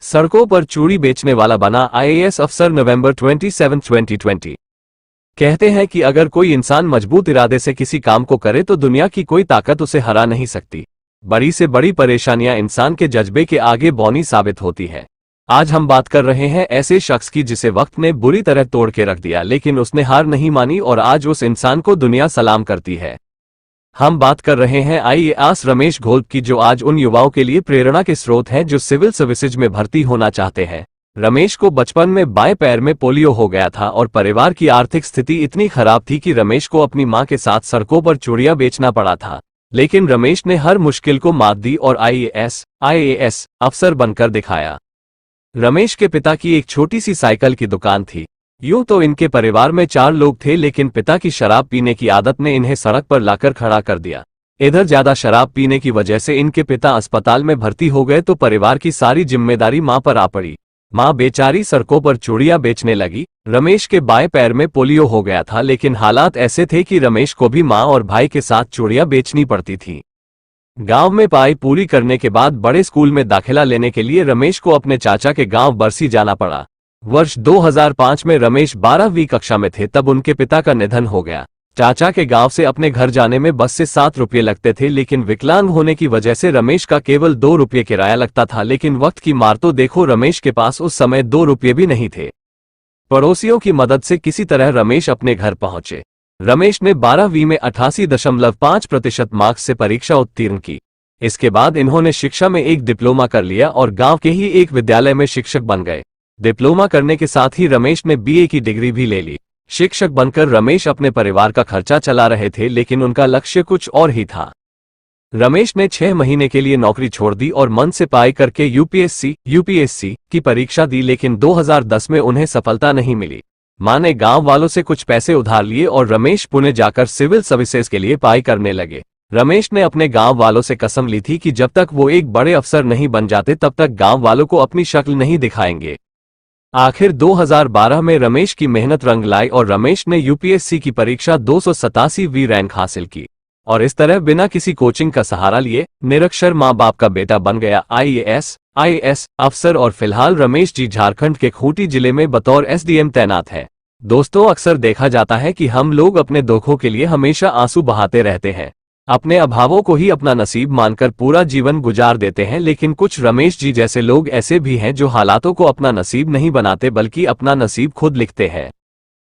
सड़कों पर चूड़ी बेचने वाला बना आईएएस अफसर नवंबर 27, 2020। कहते हैं कि अगर कोई इंसान मजबूत इरादे से किसी काम को करे तो दुनिया की कोई ताकत उसे हरा नहीं सकती। बड़ी से बड़ी परेशानियां इंसान के जज्बे के आगे बौनी साबित होती है। आज हम बात कर रहे हैं ऐसे शख्स की जिसे वक्त ने बुरी तरह तोड़ के रख दिया, लेकिन उसने हार नहीं मानी और आज उस इंसान को दुनिया सलाम करती है। हम बात कर रहे हैं आईएएस रमेश घोलप की, जो आज उन युवाओं के लिए प्रेरणा के स्रोत हैं जो सिविल सर्विसेज में भर्ती होना चाहते हैं। रमेश को बचपन में बाएं पैर में पोलियो हो गया था और परिवार की आर्थिक स्थिति इतनी खराब थी कि रमेश को अपनी मां के साथ सड़कों पर चूड़ियां बेचना पड़ा था। लेकिन रमेश ने हर मुश्किल को मात दी और आईएएस अफसर बनकर दिखाया। रमेश के पिता की एक छोटी सी साइकिल की दुकान थी। यूं तो इनके परिवार में 4 लोग थे, लेकिन पिता की शराब पीने की आदत ने इन्हें सड़क पर लाकर खड़ा कर दिया। इधर ज्यादा शराब पीने की वजह से इनके पिता अस्पताल में भर्ती हो गए तो परिवार की सारी जिम्मेदारी मां पर आ पड़ी। मां बेचारी सड़कों पर चूड़ियां बेचने लगी। रमेश के बाएं पैर में पोलियो हो गया था, लेकिन हालात ऐसे थे कि रमेश को भी मां और भाई के साथ चूड़ियां बेचनी पड़ती थी। गांव में पढ़ाई पूरी करने के बाद बड़े स्कूल में दाखिला लेने के लिए रमेश को अपने चाचा के गांव बरसी जाना पड़ा। वर्ष 2005 में रमेश 12वीं कक्षा में थे, तब उनके पिता का निधन हो गया। चाचा के गांव से अपने घर जाने में बस से 7 रुपये लगते थे, लेकिन विकलांग होने की वजह से रमेश का केवल 2 रुपये किराया लगता था। लेकिन वक्त की मार तो देखो, रमेश के पास उस समय 2 रुपये भी नहीं थे। पड़ोसियों की मदद से किसी तरह रमेश अपने घर पहुंचे। रमेश ने 12वीं में 88.5% मार्क्स से परीक्षा उत्तीर्ण की। इसके बाद इन्होंने शिक्षा में एक डिप्लोमा कर लिया और गांव के ही एक विद्यालय में शिक्षक बन गए। डिप्लोमा करने के साथ ही रमेश ने बीए की डिग्री भी ले ली। शिक्षक बनकर रमेश अपने परिवार का खर्चा चला रहे थे, लेकिन उनका लक्ष्य कुछ और ही था। रमेश ने 6 महीने के लिए नौकरी छोड़ दी और मन से पढ़ाई करके यूपीएससी की परीक्षा दी, लेकिन 2010 में उन्हें सफलता नहीं मिली। मां ने गांव वालों से कुछ पैसे उधार लिए और रमेश पुणे जाकर सिविल सर्विसेज के लिए पढ़ाई करने लगे। रमेश ने अपने गांव वालों से कसम ली थी कि जब तक वो एक बड़े अफसर नहीं बन जाते तब तक गांव वालों को अपनी शक्ल नहीं दिखाएंगे। आखिर 2012 में रमेश की मेहनत रंग लाई और रमेश ने यूपीएससी की परीक्षा 287वीं रैंक हासिल की और इस तरह बिना किसी कोचिंग का सहारा लिए निरक्षर मां बाप का बेटा बन गया आईएएस अफसर। और फिलहाल रमेश जी झारखंड के खूंटी जिले में बतौर एसडीएम तैनात है। दोस्तों, अक्सर देखा जाता है कि हम लोग अपने दुखों के लिए हमेशा आंसू बहाते रहते हैं, अपने अभावों को ही अपना नसीब मानकर पूरा जीवन गुजार देते हैं। लेकिन कुछ रमेश जी जैसे लोग ऐसे भी हैं जो हालातों को अपना नसीब नहीं बनाते बल्कि अपना नसीब खुद लिखते हैं।